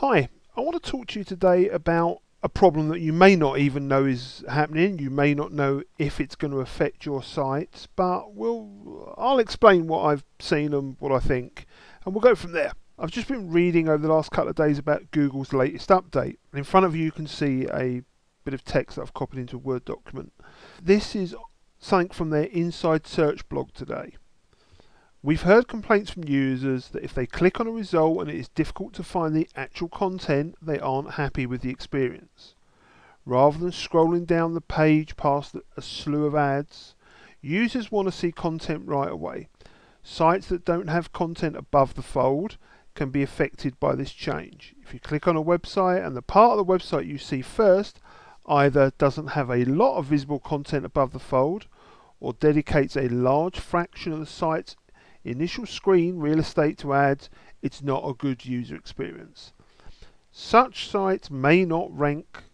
Hi, I want to talk to you today about a problem that you may not even know is happening. You may not know if it's going to affect your sites, but I'll explain what I've seen and what I think, and we'll go from there. I've just been reading over the last couple of days about Google's latest update. And in front of you can see a bit of text that I've copied into a Word document. This is something from their Inside Search blog today. We've heard complaints from users that if they click on a result and it is difficult to find the actual content, they aren't happy with the experience. Rather than scrolling down the page past a slew of ads, users want to see content right away. Sites that don't have content above the fold can be affected by this change. If you click on a website and the part of the website you see first either doesn't have a lot of visible content above the fold or dedicates a large fraction of the site's initial screen real estate to ads, it's not a good user experience. Such sites may not rank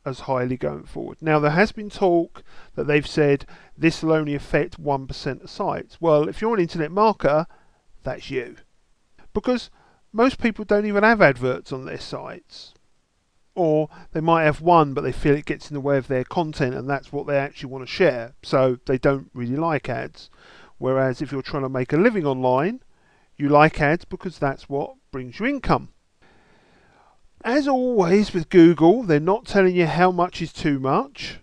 as highly going forward. Now, there has been talk that they've said this will only affect 1% of sites. Well, if you're an internet marketer, that's you. Because most people don't even have adverts on their sites. Or they might have one, but they feel it gets in the way of their content and that's what they actually want to share. So they don't really like ads. Whereas if you're trying to make a living online, you like ads because that's what brings you income. As always with Google, they're not telling you how much is too much.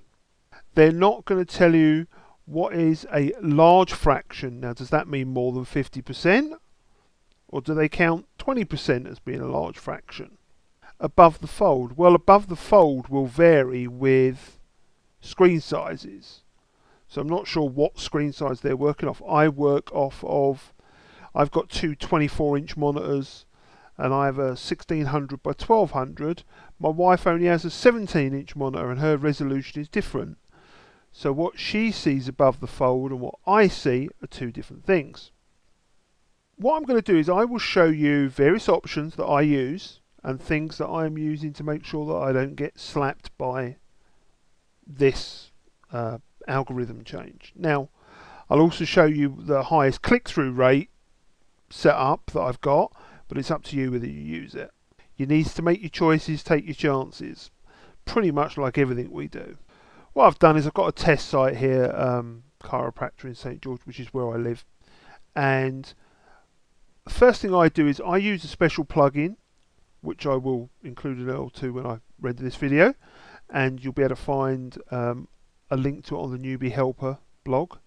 They're not going to tell you what is a large fraction. Now, does that mean more than 50%? Or do they count 20% as being a large fraction? Above the fold. Well, above the fold will vary with screen sizes. So I'm not sure what screen size they're working off. I've got two 24-inch monitors and I have a 1600 by 1200. My wife only has a 17-inch monitor and her resolution is different. So what she sees above the fold and what I see are two different things. What I'm going to do is I will show you various options that I use and things that I am using to make sure that I don't get slapped by this algorithm change. Now, I'll also show you the highest click-through rate setup that I've got, but it's up to you whether you use it. You need to make your choices, take your chances, pretty much like everything we do. What I've done is I've got a test site here, chiropractor in St George, which is where I live, and the first thing I do is I use a special plugin, which I will include in L2 when I render this video, and you'll be able to find a link to it on the Newbie Helper blog,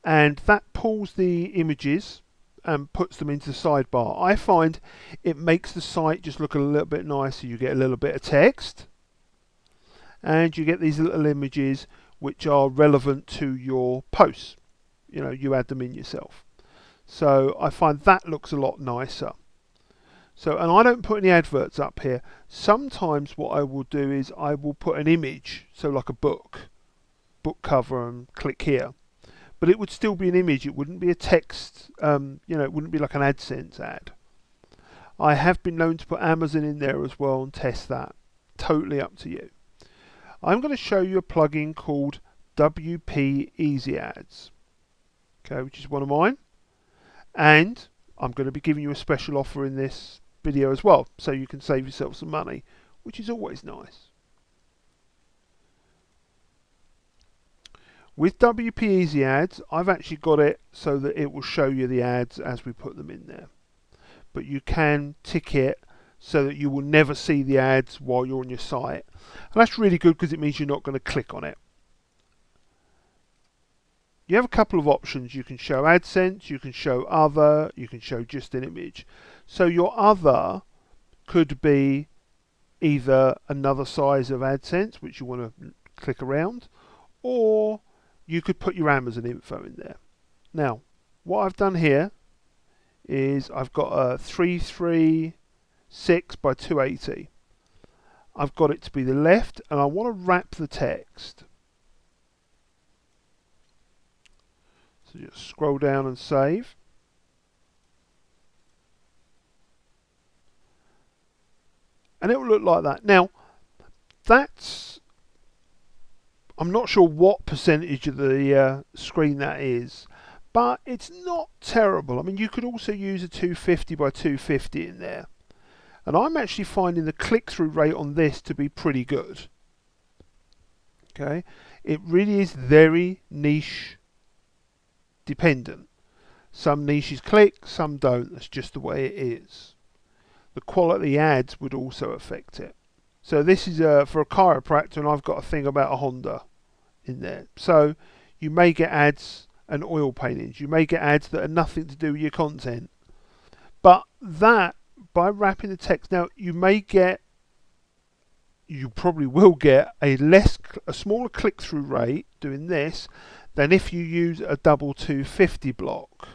and that pulls the images and puts them into the sidebar. I find it makes the site just look a little bit nicer. You get a little bit of text and you get these little images which are relevant to your posts. You know, you add them in yourself. So I find that looks a lot nicer. So, and I don't put any adverts up here. Sometimes what I will do is I will put an image, so like a book cover, and click here. But it would still be an image, it wouldn't be a text, it wouldn't be like an AdSense ad. I have been known to put Amazon in there as well and test that. Totally up to you. I'm going to show you a plugin called WP Easy Ads, okay, which is one of mine. And I'm going to be giving you a special offer in this video as well, so you can save yourself some money, which is always nice. With WP Easy Ads, I've actually got it so that it will show you the ads as we put them in there. But you can tick it so that you will never see the ads while you're on your site. And that's really good because it means you're not going to click on it. You have a couple of options. You can show AdSense, you can show other, you can show just an image. So your other could be either another size of AdSense, which you want to click around, or you could put your Amazon info in there. Now, what I've done here is I've got a 336 by 280. I've got it to be the left, and I want to wrap the text. So just scroll down and save. And it will look like that. Now, I'm not sure what percentage of the screen that is, but it's not terrible. I mean, you could also use a 250 by 250 in there. And I'm actually finding the click-through rate on this to be pretty good. Okay, it really is very niche dependent. Some niches click, some don't. That's just the way it is. The quality ads would also affect it. So this is for a chiropractor, and I've got a thing about a Honda in there. So you may get ads and oil paintings. You may get ads that are nothing to do with your content. But that, by wrapping the text, now you probably will get a smaller click-through rate doing this than if you use a double 250 block.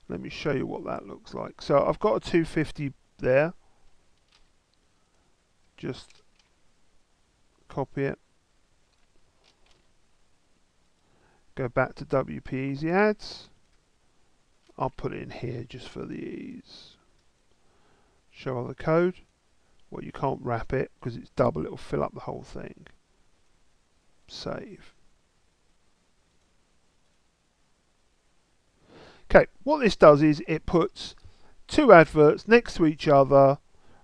Let me show you what that looks like. So I've got a 250 there. Just copy it. Go back to WP Easy Ads. I'll put it in here just for the ease. Show other code. Well, you can't wrap it because it's double. It'll fill up the whole thing. Save. Okay, what this does is it puts two adverts next to each other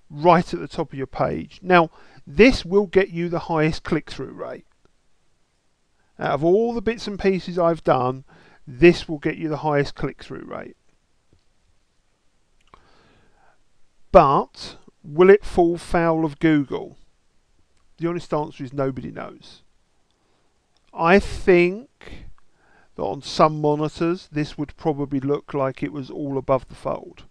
right at the top of your page. Now, this will get you the highest click-through rate. Out of all the bits and pieces I've done, this will get you the highest click-through rate. But will it fall foul of Google? The honest answer is nobody knows. I think that on some monitors this would probably look like it was all above the fold.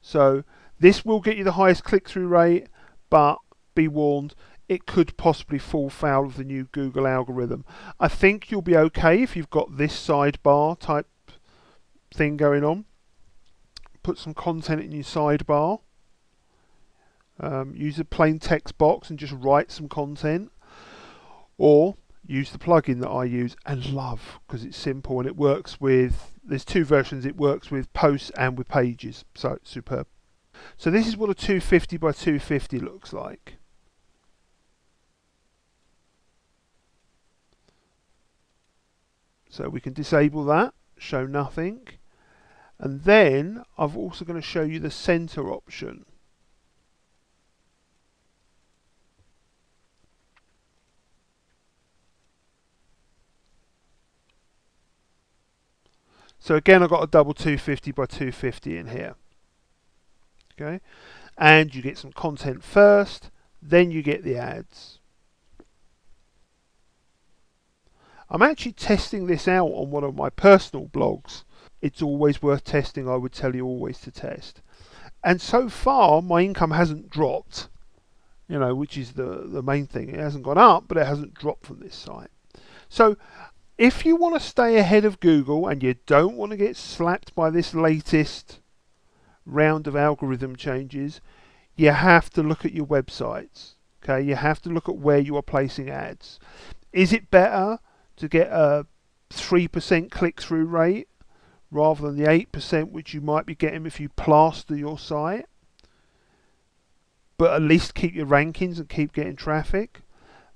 So this will get you the highest click-through rate, but be warned, it could possibly fall foul of the new Google algorithm. I think you'll be okay if you've got this sidebar type thing going on. Put some content in your sidebar. Use a plain text box and just write some content. Or use the plugin that I use and love because it's simple and it works with, there's two versions, it works with posts and with pages. So it's superb. So this is what a 250 by 250 looks like. So we can disable that, show nothing. And then I'm also going to show you the center option. So again, I've got a double 250 by 250 in here. Okay, and you get some content first, then you get the ads. I'm actually testing this out on one of my personal blogs. It's always worth testing. I would tell you always to test. And so far, my income hasn't dropped, you know, which is the main thing. It hasn't gone up, but it hasn't dropped from this site. So if you want to stay ahead of Google and you don't want to get slapped by this latest round of algorithm changes, you have to look at your websites. Okay, you have to look at where you are placing ads. Is it better to get a 3% click-through rate rather than the 8% which you might be getting if you plaster your site, but at least keep your rankings and keep getting traffic?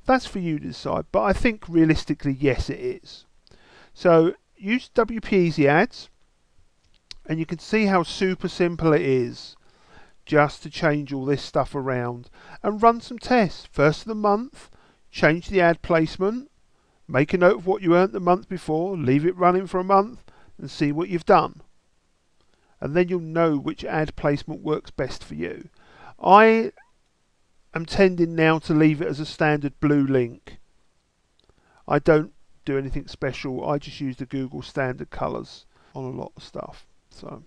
That's for you to decide, but I think realistically, yes, it is. So use WP Easy Ads, and you can see how super simple it is just to change all this stuff around and run some tests. First of the month, change the ad placement, make a note of what you earned the month before, leave it running for a month and see what you've done. And then you'll know which ad placement works best for you. I am tending now to leave it as a standard blue link. I don't do anything special. I just use the Google standard colours on a lot of stuff. So,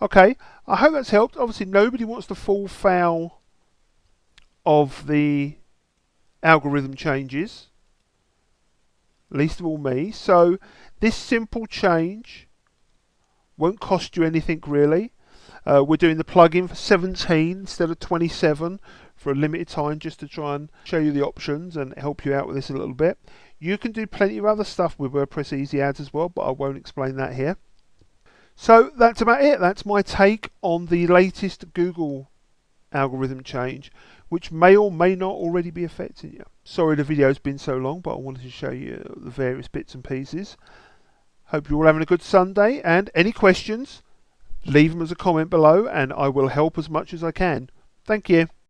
okay, I hope that's helped. Obviously, nobody wants to fall foul of the algorithm changes, least of all me. So this simple change won't cost you anything really. We're doing the plugin for 17 instead of 27 for a limited time, just to try and show you the options and help you out with this a little bit. You can do plenty of other stuff with WordPress Easy Ads as well, but I won't explain that here. So that's about it. That's my take on the latest Google algorithm change, which may or may not already be affecting you. Sorry the video's been so long, but I wanted to show you the various bits and pieces. Hope you're all having a good Sunday, and any questions, leave them as a comment below and I will help as much as I can. Thank you.